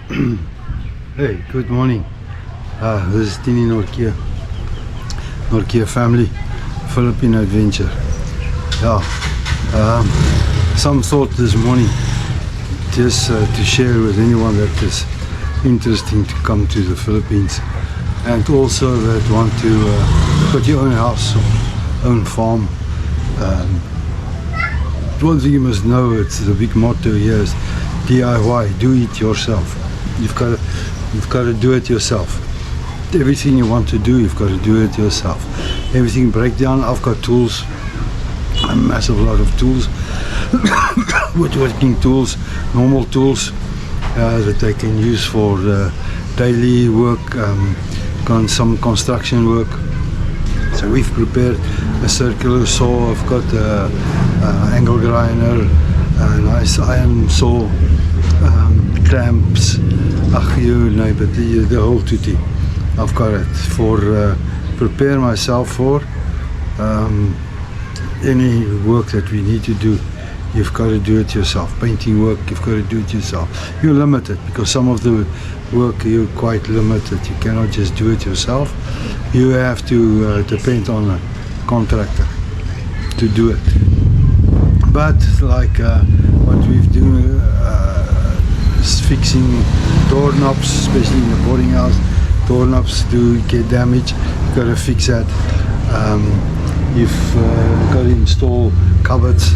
Hey, good morning. This is Tini Norkia family, Philippine adventure. Yeah, some thought this morning just to share with anyone that is interesting to come to the Philippines, and also that want to put your own house, own farm. One thing you must know, it's the big motto here is DIY, do it yourself. You've got to do it yourself. Everything you want to do, you've got to do it yourself. Everything breakdown, I've got tools, a massive lot of tools, woodworking tools, normal tools that they can use for daily work, some construction work. So we've prepared a circular saw, I've got an angle grinder, a nice iron saw, clamps, the whole tutti. I've got it for prepare myself for any work that we need to do. You've got to do it yourself. Painting work, you've got to do it yourself. You're limited because some of the work you're quite limited. You cannot just do it yourself. You have to depend on a contractor to do it. But like what we've done is fixing doorknobs, especially in the boarding house. Doorknobs do get damaged. You've got to fix that. You've got to install cupboards.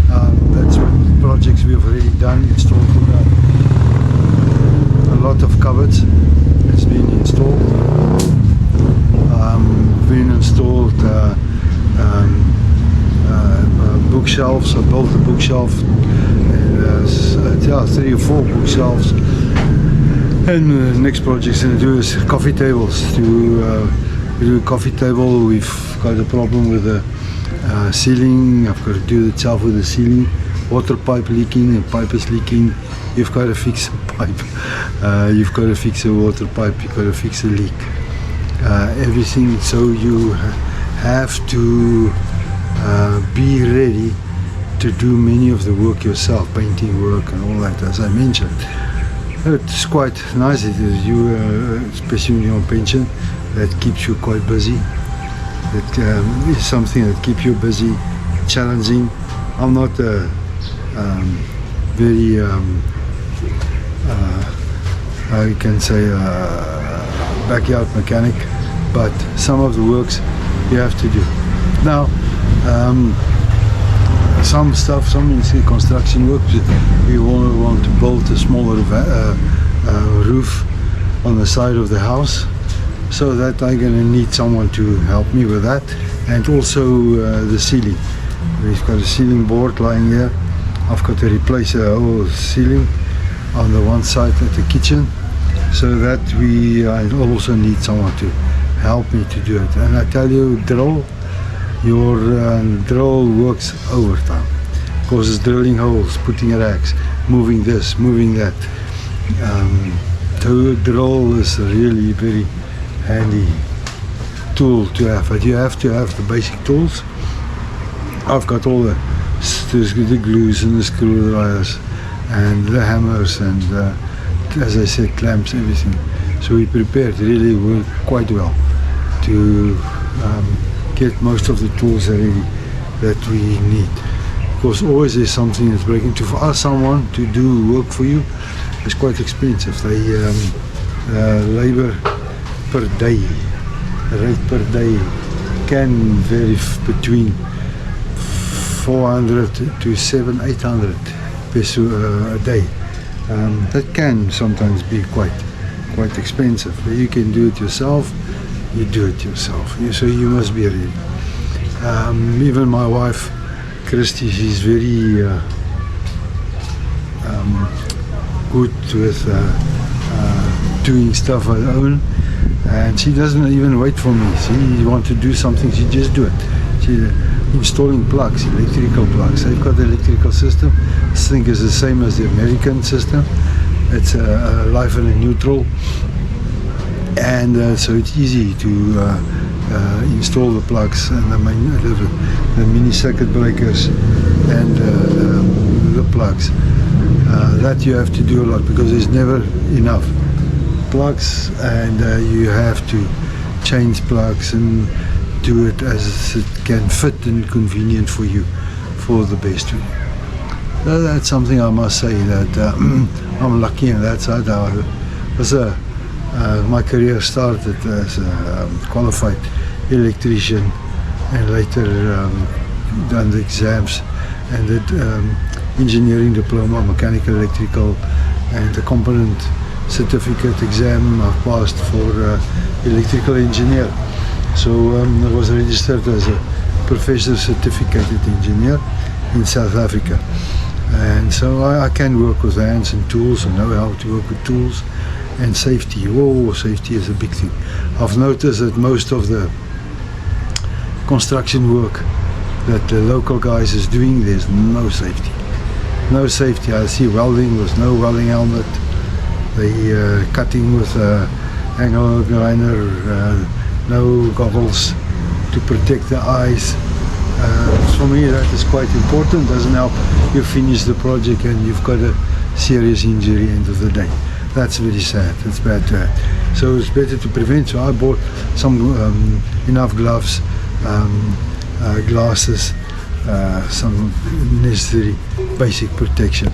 That's what projects we've already done. Installed a lot of cupboards. It's been installed. Been installed bookshelves. I built a bookshelf. And, 3 or 4 bookshelves. And the next project to do is coffee tables. To do a coffee table, we've got a problem with the ceiling. I've got to do it itself with the ceiling. Water pipe leaking, the pipe is leaking. You've got to fix the pipe. You've got to fix the water pipe. You've got to fix the leak. Everything. So you have to be ready to do many of the work yourself, painting work and all that, as I mentioned. It's quite nice. It is you, especially when you're on pension, that keeps you quite busy. It is something that keeps you busy, challenging. I'm not a very, how you can say, backyard mechanic, but some of the works you have to do. Now, some construction work, we want to build a smaller roof on the side of the house, so that I'm going to need someone to help me with that, and also the ceiling. We've got a ceiling board lying here. I've got to replace the whole ceiling on the one side at the kitchen, so that I also need someone to help me to do it. And I tell you, your drill works overtime, because it's drilling holes, putting racks, moving this, moving that. The drill is really very handy tool to have, but you have to have the basic tools. I've got all the glues and the screwdrivers and the hammers and as I said, clamps, everything. So we prepared really quite well to get most of the tools ready that we need. Because always there's something that's breaking. To ask someone to do work for you is quite expensive. They labor per day, rate per day can vary between 400 to 700-800 peso a day. That can sometimes be quite expensive. But you can do it yourself. You do it yourself. So you must be ready. Even my wife, Christy, she's very good with doing stuff on her own, and she doesn't even wait for me. She wants to do something, she just do it. She installing plugs, electrical plugs. They've got the electrical system. This thing is the same as the American system. It's a live and a neutral, and so it's easy to install the plugs and the mini circuit breakers and the plugs. that you have to do a lot because there's never enough plugs, and you have to change plugs and do it as it can fit and convenient for you for the best way. That's something I must say that I'm lucky in that side. My career started as a qualified electrician and later done the exams and did engineering diploma, mechanical, electrical, and the component certificate exam I passed for electrical engineer. So I was registered as a professor certificated engineer in South Africa. And so I can work with hands and tools and know how to work with tools and safety. Oh, safety is a big thing. I've noticed that most of the construction work that the local guys is doing, there's no safety. No safety. I see welding with no welding helmet. They cutting with a angle grinder, no goggles to protect the eyes. For me that is quite important. Doesn't help you finish the project and you've got a serious injury end of the day. That's very sad. It's bad. So it's better to prevent. So I bought some enough gloves, glasses, some necessary basic protection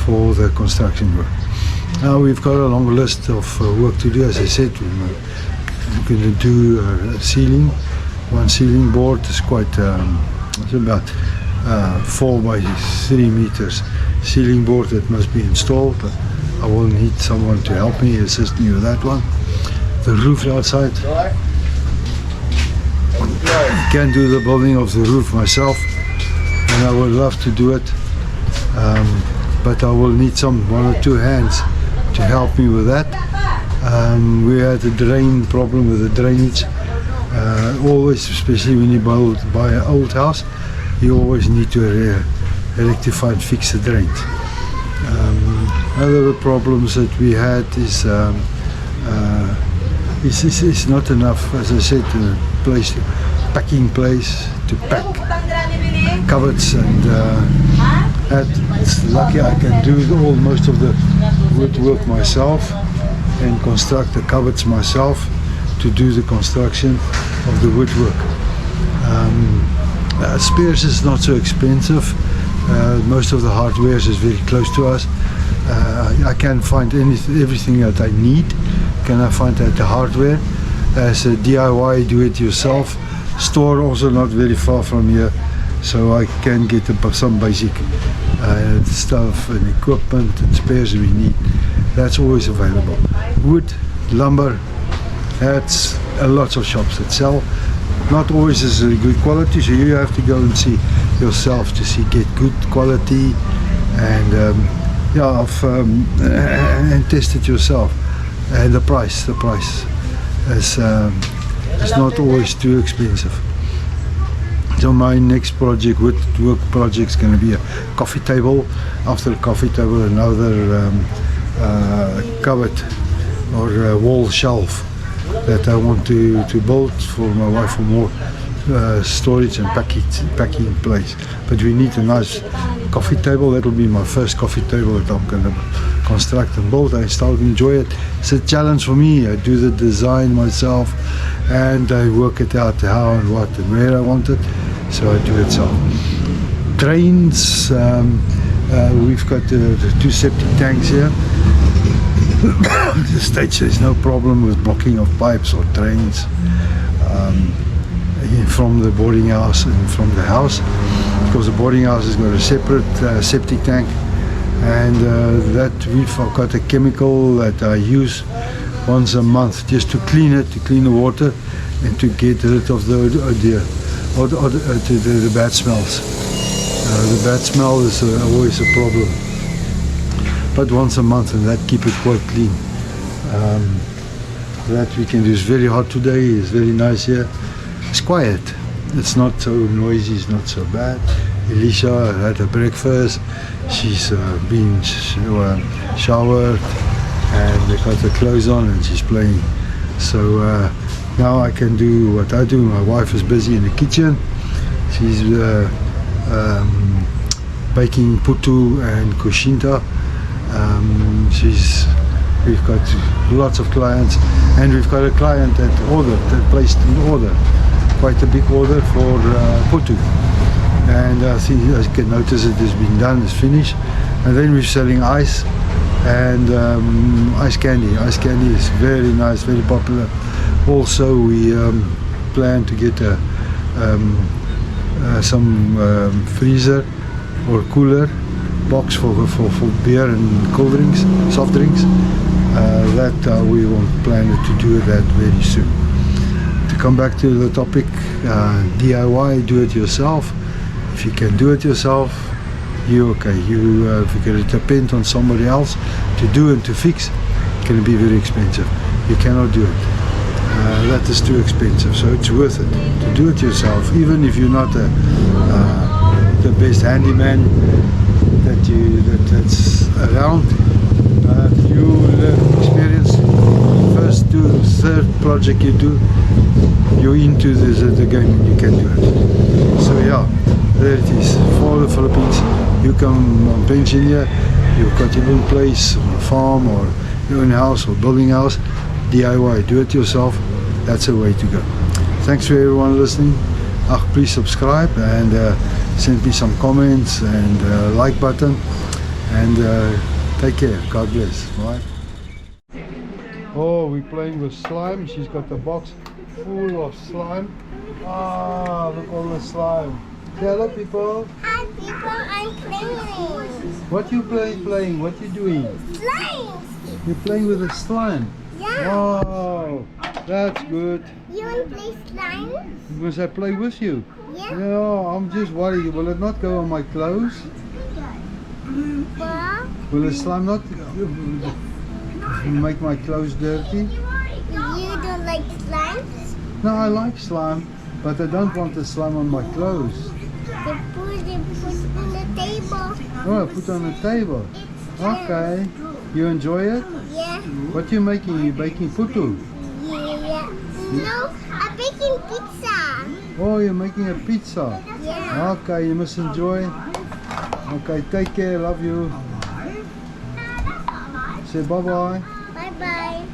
for the construction work. Now we've got a long list of work to do. As I said, we're going to do ceiling. One ceiling board is quite, it's about 4 by 3 meters ceiling board that must be installed. But I will need someone to help me, assist me with that one. The roof outside. I can do the building of the roof myself, and I would love to do it. But I will need one or two hands to help me with that. We had a drain problem with the drainage. Always, especially when you buy an old house, you always need to rectify and fix the drains. Other problems that we had is it's not enough, as I said, packing place to pack cupboards, and it's lucky I can do most of the woodwork myself and construct the cupboards myself to do the construction of the woodwork. Spares is not so expensive. Most of the hardware is very close to us. I can find everything that I need. I find at the hardware as a DIY, do-it-yourself store, also not very far from here, so I can get some basic stuff and equipment and spares we need. That's always available. Wood, lumber, that's a lot of shops that sell. Not always is a good quality, so you have to go and see yourself to get good quality, and and test it yourself. And the price is not always too expensive. So my next project, woodwork project, is going to be a coffee table. After the coffee table, another cupboard or wall shelf that I want to build for my wife for more storage and packing place. But we need a nice coffee table. That will be my first coffee table that I'm going to construct and build. I start to enjoy it. It's a challenge for me. I do the design myself and I work it out how and what and where I want it, so I do it self. Drains, we've got the 2 septic tanks here. At this stage there's no problem with blocking of pipes or drains from the boarding house and from the house, because the boarding house has got a separate septic tank, and that we've got a chemical that I use once a month just to clean it, to clean the water and to get rid of the bad smells. The bad smell is always a problem, but once a month, and that keep it quite clean. That we can do. It's very hot today, it's very nice here. It's quiet, it's not so noisy, it's not so bad. Elisha had a breakfast, she's been showered and they got her clothes on and she's playing. So now I can do what I do. My wife is busy in the kitchen. She's baking putu and kushinta, We've got lots of clients, and we've got a client that placed an order, quite a big order for putu. And I think as you can notice it has been done, it's finished. And then we're selling ice and ice candy. Ice candy is very nice, very popular. Also we plan to get some freezer or cooler box for beer and cold drinks, soft drinks. We will plan to do that very soon. To come back to the topic, DIY, do it yourself. If you can do it yourself, you're okay. If you're going to depend on somebody else to do and to fix, it can be very expensive. You cannot do it. That is too expensive. So it's worth it to do it yourself, even if you're not the best handyman that's around. You learn experience. First, third project you do, you're into the game and you can do it. So yeah, there it is. For the Philippines, you come on pension here, you've got your own place, or a farm, or your own house, or building house. DIY, do it yourself. That's the way to go. Thanks for everyone listening. Please subscribe and send me some comments and like button, and take care. God bless. Bye. Oh, we're playing with slime. She's got the box full of slime. Ah, look all the slime. Say hello, people. Hi, people. I'm playing. What you playing? What you doing? Slime. You're playing with the slime. Yeah. Wow, that's good. You want to play slime? Must I play with you? Yeah. No, I'm just worried. Will it not go on my clothes? Well, Will the slime not make my clothes dirty? you don't like slime? No, I like slime, but I don't want the slime on my clothes. They put on the table. Oh, I put it on the table. Okay. You enjoy it? Yeah. What you making? You baking putu? Yeah. No, I'm baking pizza. Oh, you're making a pizza. Yeah. Okay, you must enjoy. Okay, take care. Love you. Say bye-bye. Bye-bye.